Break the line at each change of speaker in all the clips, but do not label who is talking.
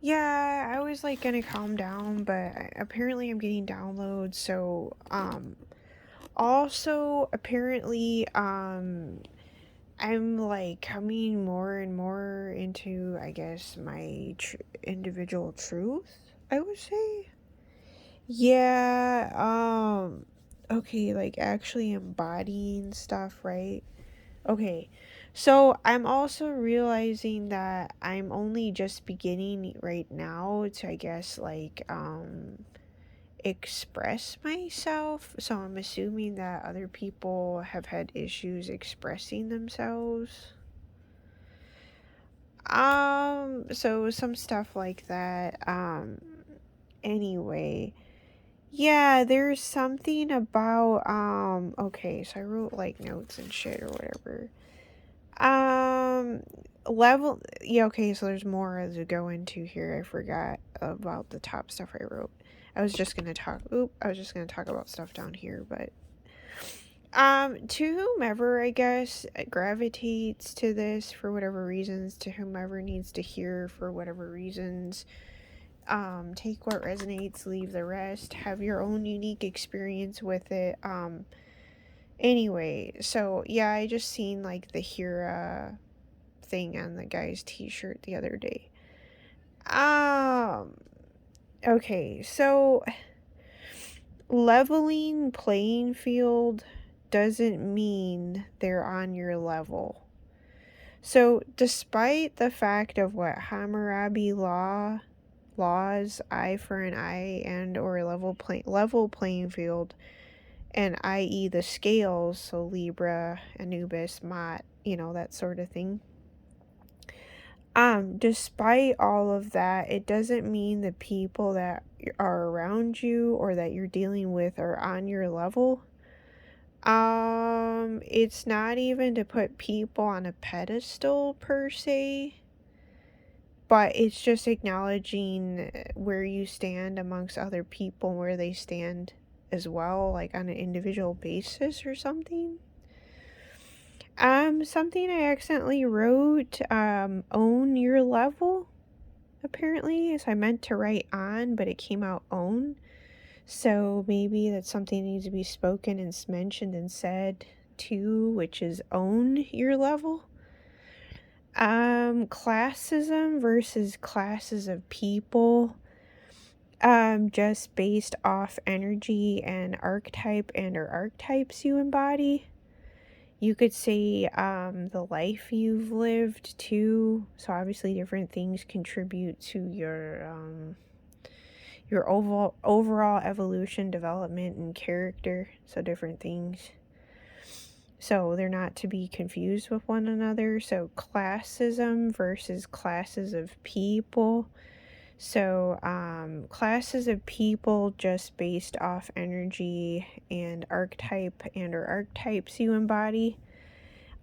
Yeah, I was like gonna calm down, but apparently I'm getting downloads. So, also apparently, I'm like coming more and more into, I guess, my individual truth, I would say. Yeah, okay, like actually embodying stuff, right? Okay. So I'm also realizing that I'm only just beginning right now to, I guess, like express myself. So I'm assuming that other people have had issues expressing themselves. So some stuff like that. Anyway, yeah, there's something about okay, so I wrote like notes and shit or whatever. Um, level yeah, okay, so there's more to go into here. I forgot about the top stuff I wrote. I was just gonna talk about stuff down here, but to whomever I guess gravitates to this for whatever reasons, to whomever needs to hear for whatever reasons, take what resonates, leave the rest, have your own unique experience with it. Anyway, so yeah, I just seen like the Hira thing on the guy's t-shirt the other day. Um, okay, so leveling playing field doesn't mean they're on your level. So, despite the fact of what Hammurabi laws, eye for an eye and or level playing field, and i.e. the scales, so Libra, Anubis, Mott, that sort of thing. Despite all of that, it doesn't mean the people that are around you or that you're dealing with are on your level. It's not even to put people on a pedestal per se, but it's just acknowledging where you stand amongst other people, where they stand as well, like on an individual basis or something. Something I accidentally wrote, own your level, apparently, is I meant to write on, but it came out own. So maybe that's something that needs to be spoken and mentioned and said too, which is own your level. Classism versus classes of people. Just based off energy and archetype and or archetypes you embody. You could say the life you've lived too. So obviously different things contribute to your overall evolution, development, and character. So different things. So they're not to be confused with one another. So classism versus classes of people. So classes of people just based off energy and archetype and or archetypes you embody.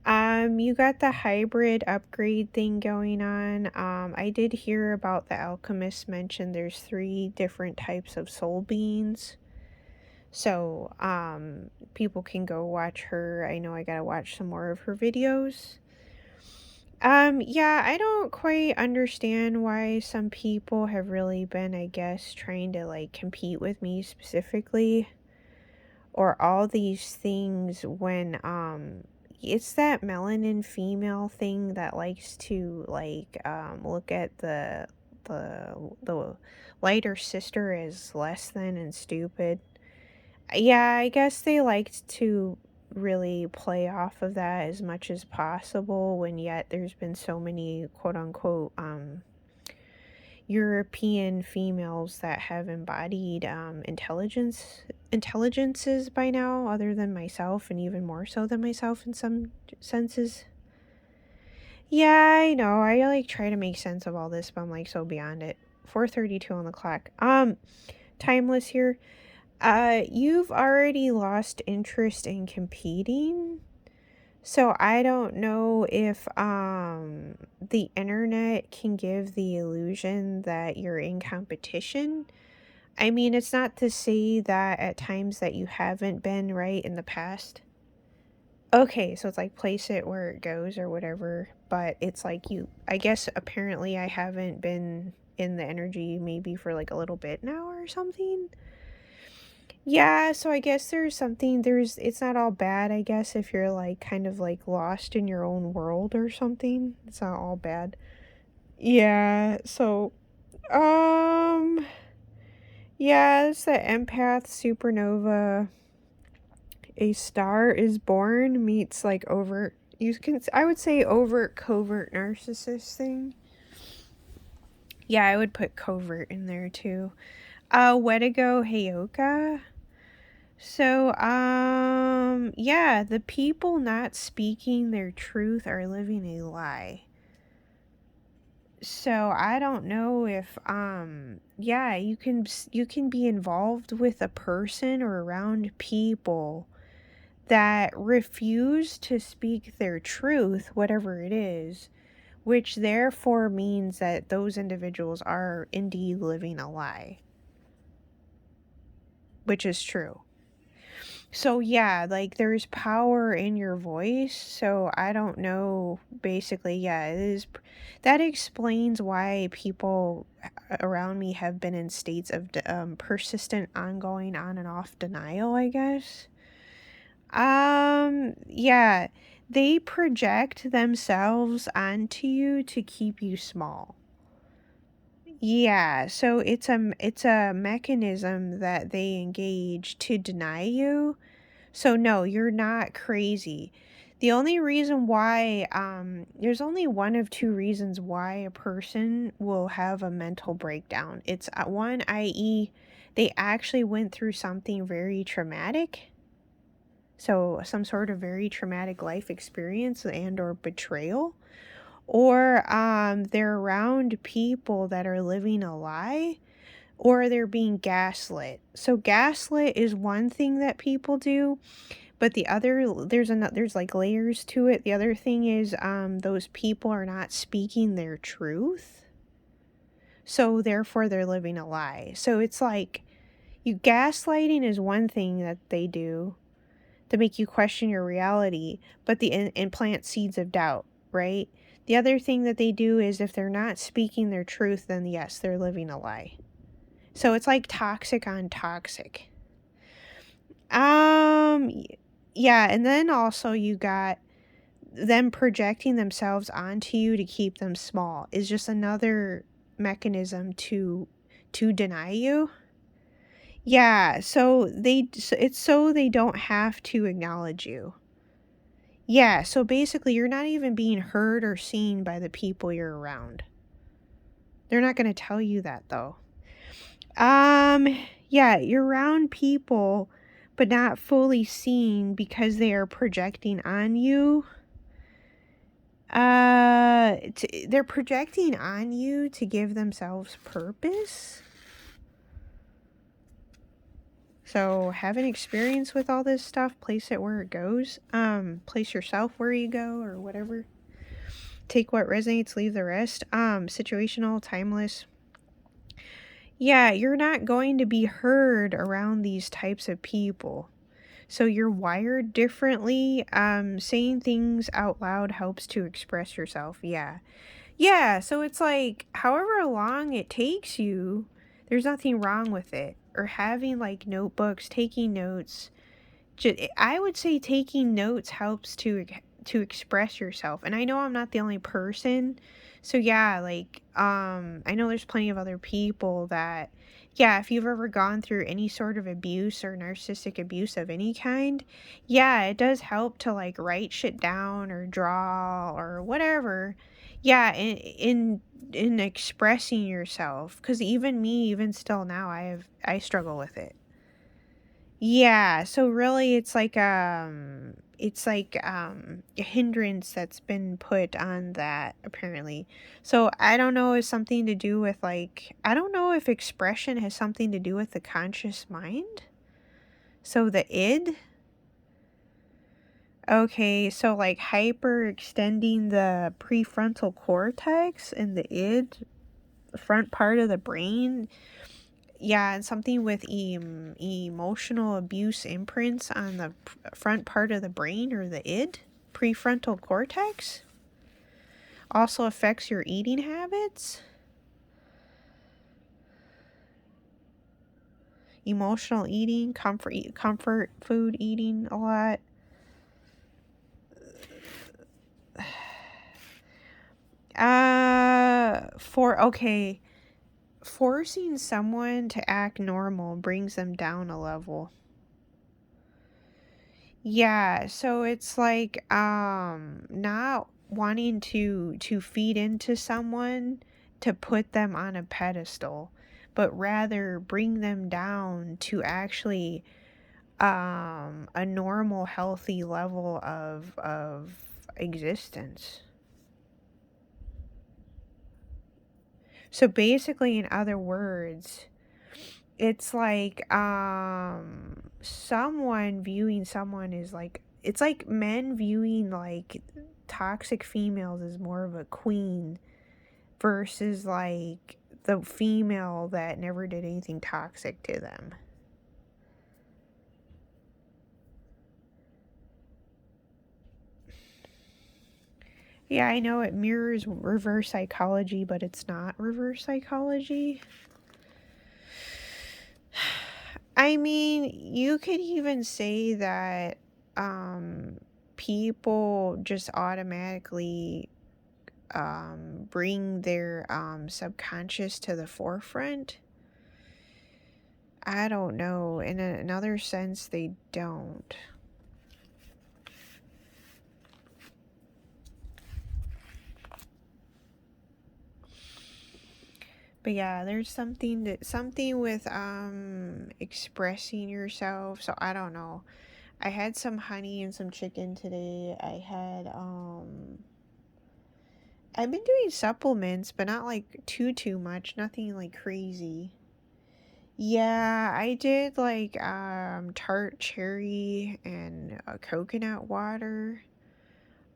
You got the hybrid upgrade thing going on. I did hear about the alchemist mention there's 3 different types of soul beings. So, people can go watch her. I know I gotta watch some more of her videos. Yeah, I don't quite understand why some people have really been, I guess, trying to like compete with me specifically or all these things when it's that melanin female thing that likes to like look at the lighter sister as less than and stupid. Yeah, I guess they liked to really play off of that as much as possible when yet there's been so many quote unquote European females that have embodied intelligences by now, other than myself, and even more so than myself in some senses. Yeah, I know. I like try to make sense of all this, but I'm like so beyond it. 4:32 on the clock. Timeless here. You've already lost interest in competing. So I don't know if the internet can give the illusion that you're in competition. I mean, it's not to say that at times that you haven't been right in the past. Okay, so it's like place it where it goes or whatever, but it's like I guess apparently I haven't been in the energy maybe for like a little bit now or something. Yeah, so I guess it's not all bad, I guess, if you're like kind of like lost in your own world or something. It's not all bad. Yeah, so um yeah, it's the empath supernova. A star is born meets like overt, I would say overt covert narcissist thing. Yeah, I would put covert in there too. Wedigo Heyoka. So, yeah, the people not speaking their truth are living a lie. So I don't know if, yeah, you can be involved with a person or around people that refuse to speak their truth, whatever it is, which therefore means that those individuals are indeed living a lie, which is true. So yeah, like there's power in your voice. So I don't know. Basically, yeah, that explains why people around me have been in states of persistent, ongoing, on and off denial, I guess. Yeah, they project themselves onto you to keep you small. Yeah, so it's a mechanism that they engage to deny you. So no, you're not crazy. The only reason why there's only one of two reasons why a person will have a mental breakdown. It's one, i.e., they actually went through something very traumatic. So some sort of very traumatic life experience and or betrayal, or they're around people that are living a lie, or they're being gaslit. So gaslit is one thing that people do, but the other, there's like layers to it. The other thing is those people are not speaking their truth. So therefore they're living a lie. So it's like gaslighting is one thing that they do to make you question your reality, but the implant seeds of doubt, right? The other thing that they do is if they're not speaking their truth, then yes, they're living a lie. So it's like toxic on toxic. Yeah, and then also you got them projecting themselves onto you to keep them small is just another mechanism to deny you. Yeah, it's so they don't have to acknowledge you. Yeah, so basically you're not even being heard or seen by the people you're around. They're not going to tell you that though. Yeah, you're around people but not fully seen because they are projecting on you. They're projecting on you to give themselves purpose. So have an experience with all this stuff, place it where it goes. Place yourself where you go or whatever. Take what resonates, leave the rest. Situational, timeless. Yeah, you're not going to be heard around these types of people. So you're wired differently. Saying things out loud helps to express yourself. Yeah. Yeah, so it's like however long it takes you, there's nothing wrong with it. Or having like notebooks, taking notes. I would say taking notes helps to express yourself. And I know I'm not the only person. So yeah, like I know there's plenty of other people that, yeah, if you've ever gone through any sort of abuse or narcissistic abuse of any kind, yeah, it does help to like write shit down or draw or whatever. Yeah, in expressing yourself, cuz even still now I struggle with it. Yeah, so really it's like a hindrance that's been put on that apparently. So I don't know if something to do with like I don't know if expression has something to do with the conscious mind. So the id. Okay, so like hyper extending the prefrontal cortex and the id, the front part of the brain. Yeah, and something with emotional abuse imprints on the front part of the brain or the id, prefrontal cortex. Also affects your eating habits. emotional eating, comfort food eating a lot. Forcing someone to act normal brings them down a level. Yeah, so it's like not wanting to feed into someone to put them on a pedestal, but rather bring them down to actually a normal healthy level of existence. So basically, in other words, it's like someone viewing someone is like, it's like men viewing like toxic females as more of a queen versus like the female that never did anything toxic to them. Yeah, I know it mirrors reverse psychology, but it's not reverse psychology. I mean, you could even say that people just automatically bring their subconscious to the forefront. I don't know. In another sense, they don't. But yeah, there's something with expressing yourself. So I don't know. I had some honey and some chicken today. I've been doing supplements, but not like too much. Nothing like crazy. Yeah, I did like tart cherry and coconut water,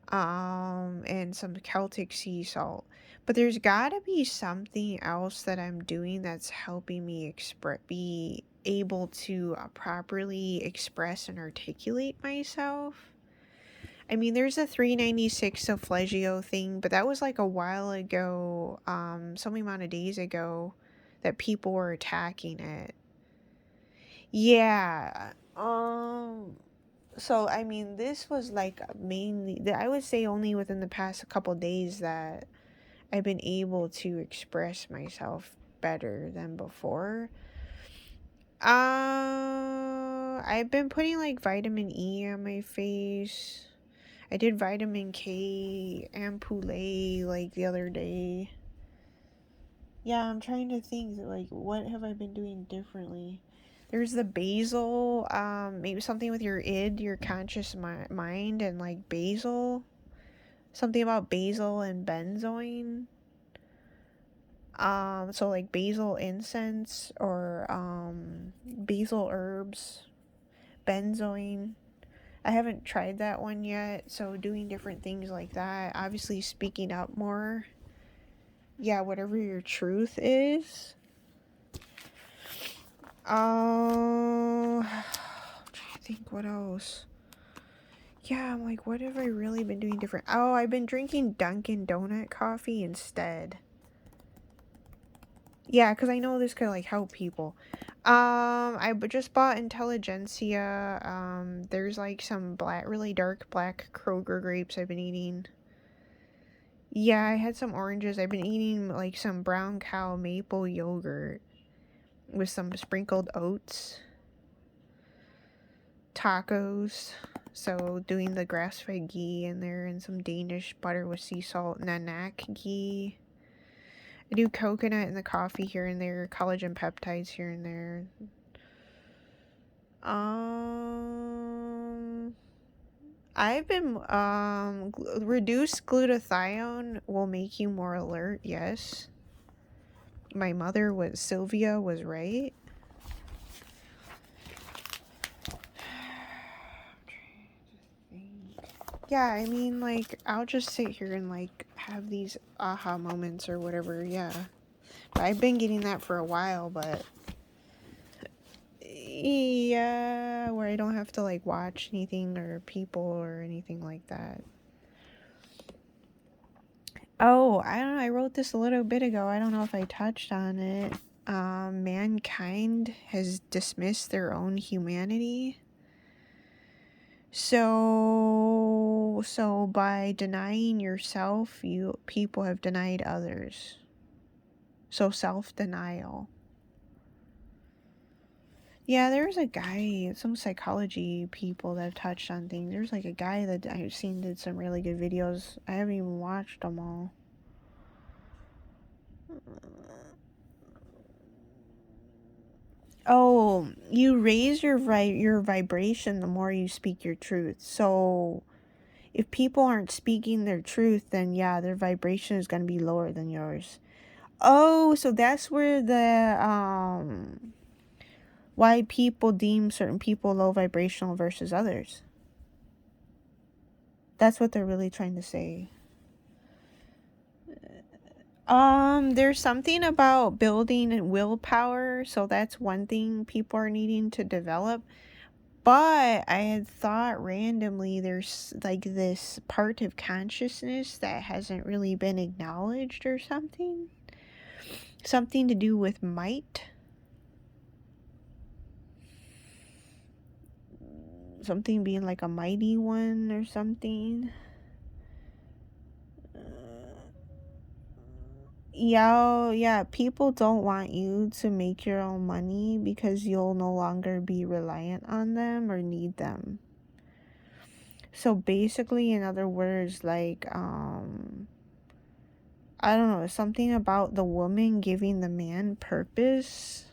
and some Celtic sea salt. But there's gotta be something else that I'm doing that's helping me be able to properly express and articulate myself. I mean, there's a 396 of Flegio thing, but that was like a while ago, some amount of days ago, that people were attacking it. Yeah. So I mean, this was like mainly, I would say only within the past couple days that I've been able to express myself better than before. I've been putting like vitamin E on my face. I did vitamin K ampoule like the other day. Yeah, I'm trying to think like what have I been doing differently. There's the basil, maybe something with your id, your conscious mind, and like basil. Something about basil and benzoin. So like basil incense or basil herbs, benzoin. I haven't tried that one yet, so doing different things like that. Obviously, speaking up more. Yeah, whatever your truth is. I'm trying to think what else. Yeah, I'm like, what have I really been doing different? Oh, I've been drinking Dunkin' Donut coffee instead. Yeah, because I know this could like help people. I just bought Intelligentsia. There's like some really dark black Kroger grapes I've been eating. Yeah, I had some oranges. I've been eating like some brown cow maple yogurt with some sprinkled oats. Tacos. So doing the grass-fed ghee in there and some Danish butter with sea salt, nanak ghee. I do coconut in the coffee here and there, collagen peptides here and there. I've been reduced glutathione will make you more alert. Yes, my mother was Sylvia was right. Yeah, I mean, like, I'll just sit here and, like, have these aha moments or whatever, yeah. But I've been getting that for a while, but... Yeah, where I don't have to, like, watch anything or people or anything like that. Oh, I don't know, I wrote this a little bit ago. I don't know if I touched on it. mankind has dismissed their own humanity. So by denying yourself, people have denied others. So self-denial. Yeah, there's a guy, some psychology people that have touched on things. There's like a guy that I've seen did some really good videos. I haven't even watched them all. Oh, you raise your vibration the more you speak your truth. So if people aren't speaking their truth, then yeah, their vibration is going to be lower than yours. Oh, so that's where why people deem certain people low vibrational versus others. That's what they're really trying to say. There's something about building willpower, so that's one thing people are needing to develop. But I had thought randomly there's like this part of consciousness that hasn't really been acknowledged or something. Something to do with might. Something being like a mighty one or something. Yeah, people don't want you to make your own money because you'll no longer be reliant on them or need them. So basically, in other words, like, I don't know, something about the woman giving the man purpose.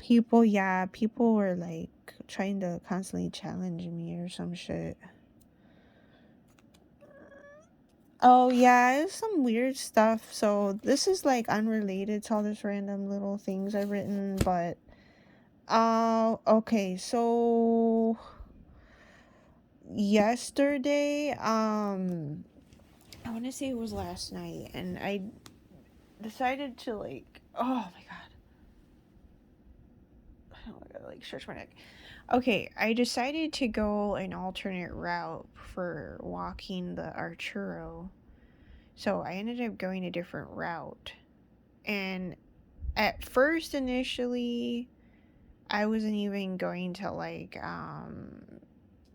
People were like trying to constantly challenge me or some shit. Oh yeah, it's some weird stuff. So this is like unrelated to all this random little things I've written, but okay, so yesterday, I want to say it was last night, and I decided to like, oh my god, I gotta like stretch my neck. Okay, I decided to go an alternate route for walking the Arturo. So I ended up going a different route. And at first, initially, I wasn't even going to like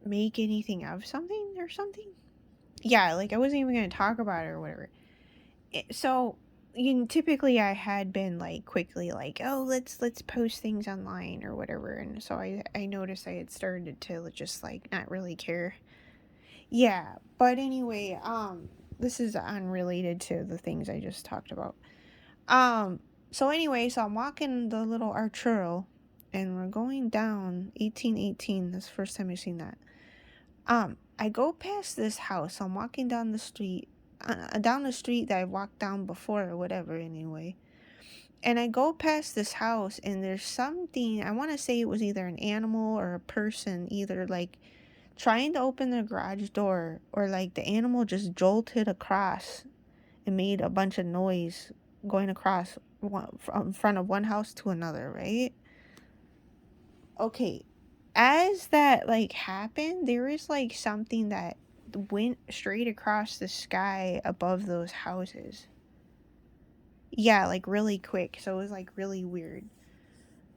make anything of something or something. Yeah, like I wasn't even going to talk about it or whatever. So typically I had been like quickly like, oh, let's post things online or whatever, and so I noticed I had started to just like not really care. Yeah, but anyway, this is unrelated to the things I just talked about. Um, so anyway, so I'm walking the little Arturo, and we're going down 1818. That's the first time I've seen that. I go past this house. I'm walking down the street, that I walked down before or whatever. Anyway, and I go past this house, and there's something. I want to say it was either an animal or a person, either like trying to open the garage door, or like the animal just jolted across and made a bunch of noise going across from front of one house to another, right? Okay, as that like happened, there is like something that went straight across the sky above those houses. Yeah, like really quick. So it was like really weird.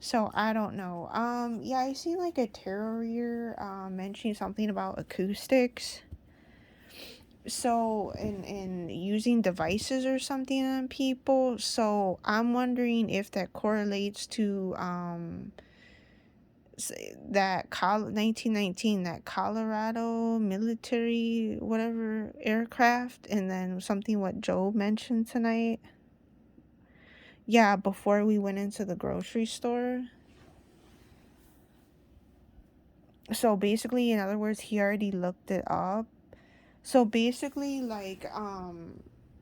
So I don't know. Yeah, I seen like a tarot reader mentioning something about acoustics. So in using devices or something on people. So I'm wondering if that correlates to that 1919, that Colorado military whatever aircraft, and then something what Joe mentioned tonight. Yeah, before we went into the grocery store. So basically, in other words, he already looked it up. So basically, like,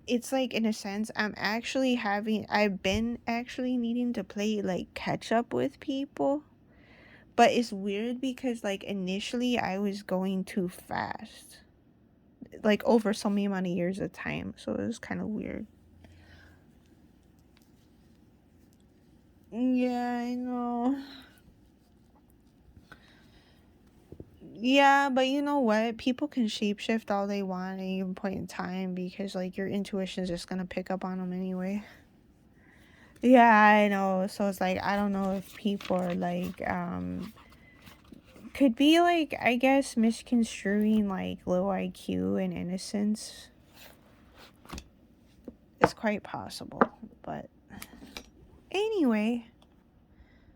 it's like in a sense, I've been actually needing to play like catch up with people. But it's weird because like initially I was going too fast. Like over so many amount of years of time. So it was kind of weird.
Yeah, I know. Yeah, but you know what? People can shapeshift all they want at any point in time because, like, your intuition's just gonna pick up on them anyway. Yeah, I know. So it's like, I don't know if people are like, could be like, I guess, misconstruing like low IQ and innocence. It's quite possible. But anyway,